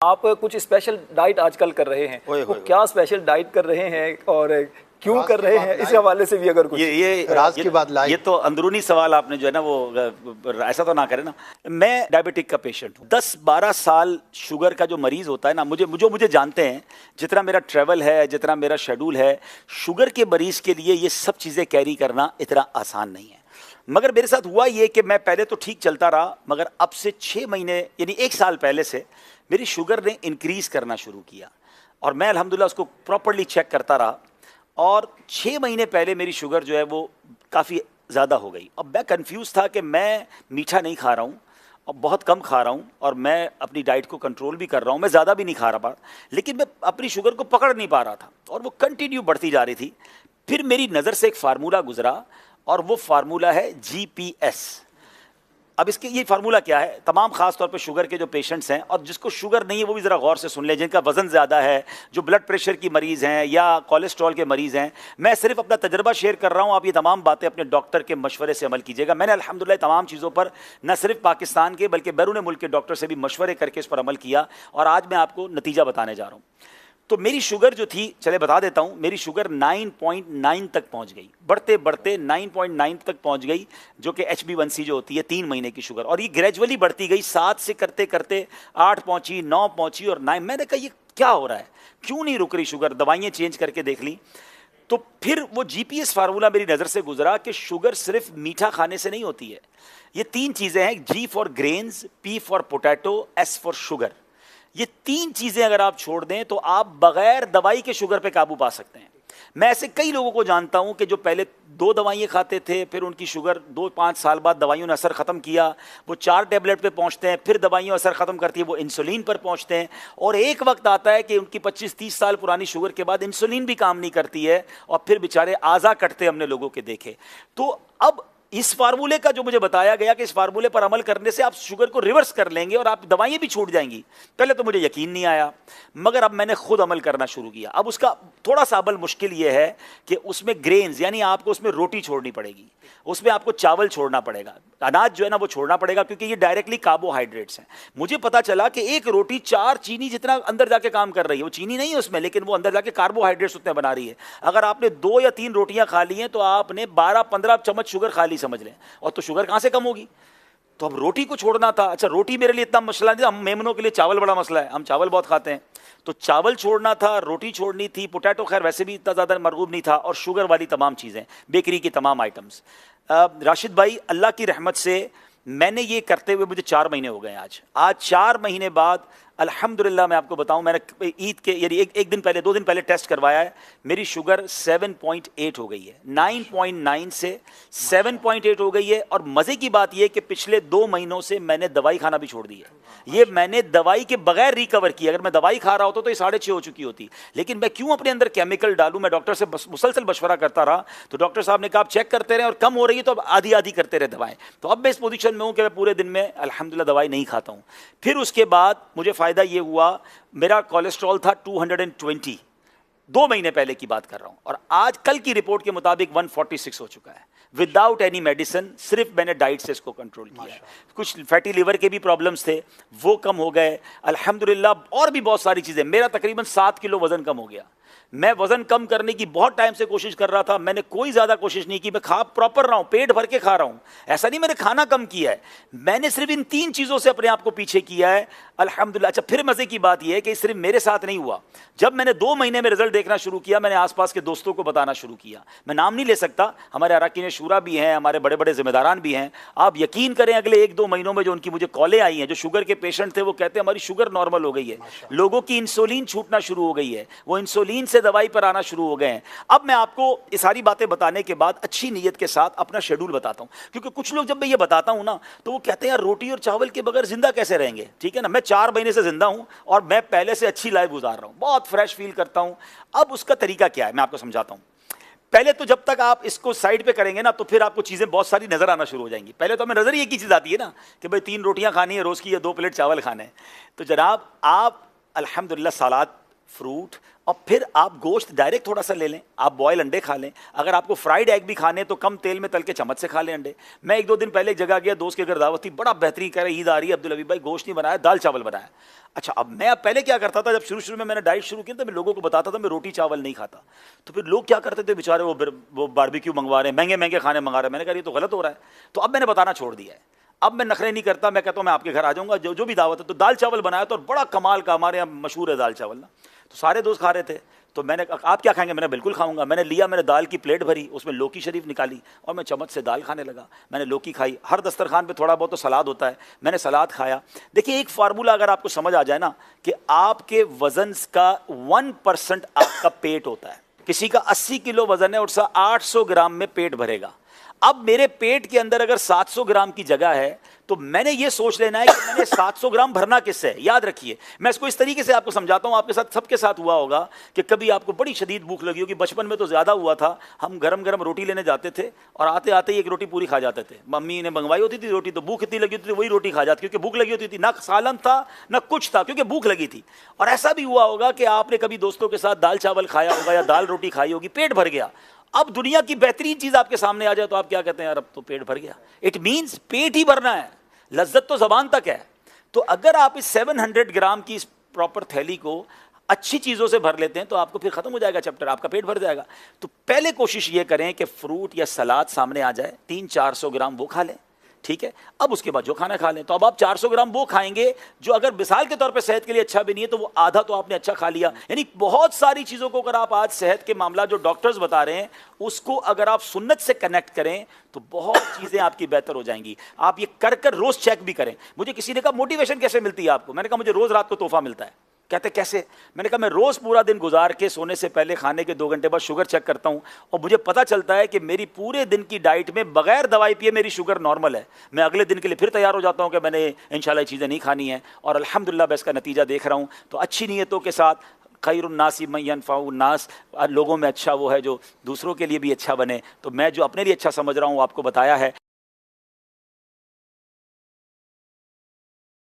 आप कुछ special diet आजकल कर रहे हैं, वो क्या स्पेशल डाइट कर रहे हैं और क्यों कर रहे हैं, इस हवाले से भी अगर कुछ ये राज की बात लाई। ये तो अंदरूनी सवाल आपने जो है ना वो ऐसा तो ना करे ना। मैं डायबिटिक का पेशेंट हूँ, 10-12 साल शुगर का जो मरीज होता है ना, मुझे जानते हैं, जितना मेरा ट्रैवल है, जितना मेरा शेड्यूल है, शुगर के मरीज के लिए ये सब चीज़ें कैरी करना इतना आसान नहीं है। मगर मेरे साथ हुआ ये कि मैं पहले तो ठीक चलता रहा, मगर अब से 6 महीने यानी 1 साल पहले से मेरी शुगर ने इंक्रीज करना शुरू किया और मैं अल्हम्दुलिल्लाह उसको प्रॉपर्ली चेक करता रहा और 6 महीने पहले मेरी शुगर जो है वो काफ़ी ज़्यादा हो गई। अब मैं कंफ्यूज था कि मैं मीठा नहीं खा रहा हूँ और बहुत कम खा रहा हूँ और मैं अपनी डाइट को कंट्रोल भी कर रहा हूँ, मैं ज़्यादा भी नहीं खा रहा, लेकिन मैं अपनी शुगर को पकड़ नहीं पा रहा था और वो कंटिन्यू बढ़ती जा रही थी। फिर मेरी नज़र से एक फार्मूला गुजरा और वो फार्मूला है GPS। अब इसके ये फार्मूला क्या है, तमाम खास तौर पे शुगर के जो पेशेंट्स हैं और जिसको शुगर नहीं है वो भी ज़रा गौर से सुन लें, जिनका वज़न ज़्यादा है, जो ब्लड प्रेशर की मरीज़ हैं या कोलेस्ट्रॉल के मरीज़ हैं। मैं सिर्फ अपना तजर्बा शेयर कर रहा हूँ, आप ये तमाम बातें अपने डॉक्टर के मशवरे से अमल कीजिएगा। मैंने अल्हम्दुलिल्लाह तमाम चीज़ों पर न सिर्फ पाकिस्तान के बल्कि बैरून मुल्क के डॉक्टर से भी मशवरे करके इस पर अमल किया और आज मैं आपको नतीजा बताने जा रहा हूँ। तो मेरी शुगर जो थी, चले बता देता हूँ, मेरी शुगर 9.9 तक पहुँच गई, बढ़ते बढ़ते 9.9 तक पहुँच गई, जो कि HB1C जो होती है 3 महीने की शुगर, और ये ग्रेजुअली बढ़ती गई, 7 से करते करते 8 पहुँची, 9 पहुँची और 9। मैंने कहा ये क्या हो रहा है, क्यों नहीं रुक रही शुगर, दवाइयाँ चेंज करके देख ली। तो फिर वो GPS फार्मूला मेरी नज़र से गुजरा कि शुगर सिर्फ मीठा खाने से नहीं होती है, ये 3 चीज़ें हैं, G for grains, P for potato, S for sugar. ये 3 चीज़ें अगर आप छोड़ दें तो आप बगैर दवाई के शुगर पे काबू पा सकते हैं। मैं ऐसे कई लोगों को जानता हूं कि जो पहले 2 दवाइयाँ खाते थे, फिर उनकी शुगर 2-5 साल बाद दवाइयों ने असर ख़त्म किया, वो 4 टैबलेट पे पहुंचते हैं, फिर दवाइयाँ असर ख़त्म करती है, वो इंसुलिन पर पहुंचते हैं और एक वक्त आता है कि उनकी 25-30 साल पुरानी शुगर के बाद इंसुलिन भी काम नहीं करती है और फिर बेचारे आज़ा कटते हमने लोगों के देखे। तो अब इस फार्मूले का जो मुझे बताया गया कि इस फार्मूले पर अमल करने से आप शुगर को रिवर्स कर लेंगे और आप दवाइयाँ भी छूट जाएंगी, पहले तो मुझे यकीन नहीं आया, मगर अब मैंने खुद अमल करना शुरू किया। अब उसका थोड़ा सा अमल मुश्किल ये है कि उसमें ग्रेन्स यानी आपको उसमें रोटी छोड़नी पड़ेगी, उसमें आपको चावल छोड़ना पड़ेगा, अनाज जो है ना वो छोड़ना पड़ेगा, क्योंकि ये डायरेक्टली कार्बोहाइड्रेट्स हैं। मुझे पता चला कि एक रोटी 4 चीनी जितना अंदर जाके काम कर रही है, वो चीनी नहीं है उसमें, लेकिन वो अंदर जाके कार्बोहाइड्रेट्स उतने बना रही है। अगर आपने 2 या 3 रोटियां खा ली हैं तो आपने 12-15 चम्मच शुगर खा ली समझ लें, और तो शुगर कहां से कम होगी। तो अब रोटी को छोड़ना था। अच्छा, रोटी मेरे लिए इतना मसला नहीं था, हम मेमनों के लिए चावल बड़ा मसला है, हम चावल बहुत खाते हैं, तो चावल छोड़ना था, रोटी छोड़नी थी, पोटैटो खैर वैसे भी इतना ज़्यादा मरगूब नहीं था, और शुगर वाली तमाम चीज़ें, बेकरी की तमाम आइटम्स। राशिद भाई, अल्लाह की रहमत से मैंने ये करते हुए मुझे 4 महीने हो गए। आज 4 महीने बाद अल्हम्दुलिल्लाह मैं आपको बताऊं, मैंने ईद के यानी एक दिन पहले 2 दिन पहले टेस्ट करवाया है, मेरी शुगर 7.8 हो गई है, 9.9 से 7.8 हो गई है। और मज़े की बात यह कि पिछले 2 महीनों से मैंने दवाई खाना भी छोड़ दी है, ये मैंने दवाई के बगैर रिकवर किया। अगर मैं दवाई खा रहा होता तो ये 6.5 हो चुकी होती, लेकिन मैं क्यों अपने अंदर केमिकल डालूं। मैं डॉक्टर से मुसलसल मशवरा करता रहा, तो डॉक्टर साहब ने कहा आप चेक करते रहे और कम हो रही है तो अब आधी आधी करते रहे दवाएं। तो अब मैं इस पोजीशन में हूं कि मैं पूरे दिन में अल्हम्दुलिल्लाह दवाई नहीं खाता हूं। फिर उसके बाद मुझे फ़ायदा ये हुआ, मेरा कोलेस्ट्रॉल था 220, 2 महीने पहले की बात कर रहा हूं, और आज कल की रिपोर्ट के मुताबिक 146 हो चुका है, विदाउट एनी मेडिसिन। सिर्फ मैंने डाइट से इसको कंट्रोल किया है। कुछ फैटी लिवर के भी प्रॉब्लम्स थे, वो कम हो गए अल्हम्दुलिल्लाह, और भी बहुत सारी चीज़ें। मेरा तकरीबन 7 किलो वजन कम हो गया। मैं वजन कम करने की बहुत टाइम से कोशिश कर रहा था, मैंने कोई ज़्यादा कोशिश नहीं की, मैं खा प्रॉपर रहा हूँ, पेट भर के खा रहा हूँ, ऐसा नहीं मैंने खाना कम किया है, मैंने सिर्फ इन 3 चीज़ों से अपने आप को पीछे किया है अल्हम्दुलिल्लाह। अच्छा, फिर मज़े की बात यह है कि सिर्फ मेरे साथ नहीं हुआ, जब मैंने 2 महीने में रिजल्ट देखना शुरू किया, मैंने आसपास के दोस्तों को बताना शुरू किया। मैं नाम नहीं ले सकता, हमारे अरकान शूरा भी हैं, हमारे बड़े बड़े जिम्मेदारान भी हैं। आप यकीन करें, अगले 1-2 महीनों में जो उनकी मुझे कॉलें आई हैं, जो शुगर के पेशेंट थे, वो कहते हैं हमारी शुगर नॉर्मल हो गई है, लोगों की इंसुलिन छूटना शुरू हो गई है, वो इंसुलिन से दवाई पर आना शुरू हो गए हैं। अब मैं आपको ये सारी बातें बताने के बाद अच्छी नीयत के साथ अपना शेड्यूल बताता हूं, क्योंकि कुछ लोग जब मैं ये बताता हूं ना तो वो कहते हैं यार रोटी और चावल के बगैर जिंदा कैसे रहेंगे। ठीक है ना, मैं 4 महीने से जिंदा हूं और मैं पहले से अच्छी लाइफ गुजार रहा हूं, बहुत फ्रेश फील करता हूं। अब उसका तरीका क्या है मैं आपको समझाता हूं। पहले तो जब तक आप इसको साइड पे करेंगे ना तो फिर आपको चीज़ें बहुत सारी नज़र आना शुरू हो जाएंगी। पहले तो हमें नज़र ही एक ही चीज़ आती है ना कि भाई 3 रोटियां खानी है रोज़ की या 2 प्लेट चावल खाने हैं। तो जनाब आप अल्हम्दुलिल्लाह सलाद फ्रूट, और फिर आप गोश्त डायरेक्ट थोड़ा सा ले लें, आप बॉयल अंडे खा लें। अगर आपको फ्राइड एग भी खाने तो कम तेल में तल के चम्मच से खा लें अंडे। मैं 1-2 दिन पहले एक जगह गया, दोस्त के घर दावत थी, बड़ा बेहतरीन, कह रहे ईद आ रही है अब्दुल हबीब भाई, गोश्त नहीं बनाया, दाल चावल बनाया। अच्छा, अब मैं पहले क्या करता था, जब शुरू में मैंने डाइट शुरू की तो मैं लोगों को बताता था मैं रोटी चावल नहीं खाता, तो फिर लोग क्या करते थे बेचारे, वो बारबेक्यू मंगवा रहे हैं, महंगे महंगे खाने मंगा रहे हैं। मैंने कहा ये तो गलत हो रहा है। तो अब मैंने बताना छोड़ दिया है, अब मैं नखरे नहीं करता, मैं कहता हूँ मैं आपके घर आ जाऊंगा, जो भी दावत है। तो दाल चावल बनाया तो बड़ा कमाल का, हमारे यहाँ मशहूर है दाल चावल ना, तो सारे दोस्त खा रहे थे। तो मैंने कहा आप क्या खाएंगे, मैंने बिल्कुल खाऊंगा। मैंने लिया, मैंने दाल की प्लेट भरी, उसमें लौकी शरीफ निकाली और मैं चम्मच से दाल खाने लगा। मैंने लौकी खाई, हर दस्तरखान पे थोड़ा बहुत तो सलाद होता है, मैंने सलाद खाया। देखिए एक फार्मूला अगर आपको समझ आ जाए ना, कि आपके वजन का 1% आपका पेट होता है। किसी का 80 किलो वजन है और 800 ग्राम में पेट भरेगा। अब मेरे पेट के अंदर अगर 700 ग्राम की जगह है तो मैंने ये सोच लेना है कि मैंने 700 ग्राम भरना किससे है। याद रखिए, मैं इसको इस तरीके से आपको समझाता हूं, आपके साथ सबके साथ हुआ होगा कि कभी आपको बड़ी शदीद भूख लगी होगी, बचपन में तो ज्यादा हुआ था। हम गरम गरम रोटी लेने जाते थे और आते आते ही एक रोटी पूरी खा जाते थे। मम्मी ने मंगवाई होती थी रोटी, तो भूख इतनी लगी होती थी वही रोटी खा जाती, क्योंकि भूख लगी होती थी, ना सालन था ना कुछ था, क्योंकि भूख लगी थी। और ऐसा भी हुआ होगा कि आपने कभी दोस्तों के साथ दाल चावल खाया होगा या दाल रोटी खाई होगी, पेट भर गया। अब दुनिया की बेहतरीन चीज आपके सामने आ जाए तो आप क्या कहते हैं, यार अब तो पेट भर गया। इट मींस पेट ही भरना है, लज्जत तो जबान तक है। तो अगर आप इस 700 ग्राम की इस प्रॉपर थैली को अच्छी चीजों से भर लेते हैं तो आपको फिर खत्म हो जाएगा चैप्टर, आपका पेट भर जाएगा। तो पहले कोशिश ये करें कि फ्रूट या सलाद सामने आ जाए, 300-400 ग्राम वो खा लें, ठीक है। अब उसके बाद जो खाना खा लें। तो अब आप 400 ग्राम वो खाएंगे जो अगर मिसाल के तौर पे सेहत के लिए अच्छा भी नहीं है, तो वो आधा तो आपने अच्छा खा लिया। यानी बहुत सारी चीज़ों को अगर आप आज सेहत के मामला जो डॉक्टर्स बता रहे हैं उसको अगर आप सुन्नत से कनेक्ट करें तो बहुत चीज़ें आपकी बेहतर हो जाएंगी। आप ये कर कर रोज़ चेक भी करें। मुझे किसी ने कहा मोटिवेशन कैसे मिलती है आपको, मैंने कहा मुझे रोज़ रात को तोहफा मिलता है। कहते कैसे, मैंने कहा मैं रोज़ पूरा दिन गुजार के सोने से पहले खाने के 2 घंटे बाद शुगर चेक करता हूँ और मुझे पता चलता है कि मेरी पूरे दिन की डाइट में बगैर दवाई पिए मेरी शुगर नॉर्मल है। मैं अगले दिन के लिए फिर तैयार हो जाता हूँ कि मैंने इंशाल्लाह ये चीज़ें नहीं खानी है और अल्हम्दुलिल्लाह मैं इसका नतीजा देख रहा हूँ। तो अच्छी नीयतों के साथ खैरुन्नासी मन यनफ़उन्नास, लोगों में अच्छा वो है जो दूसरों के लिए भी अच्छा बने। तो मैं जो अपने लिए अच्छा समझ रहा हूँ आपको बताया है।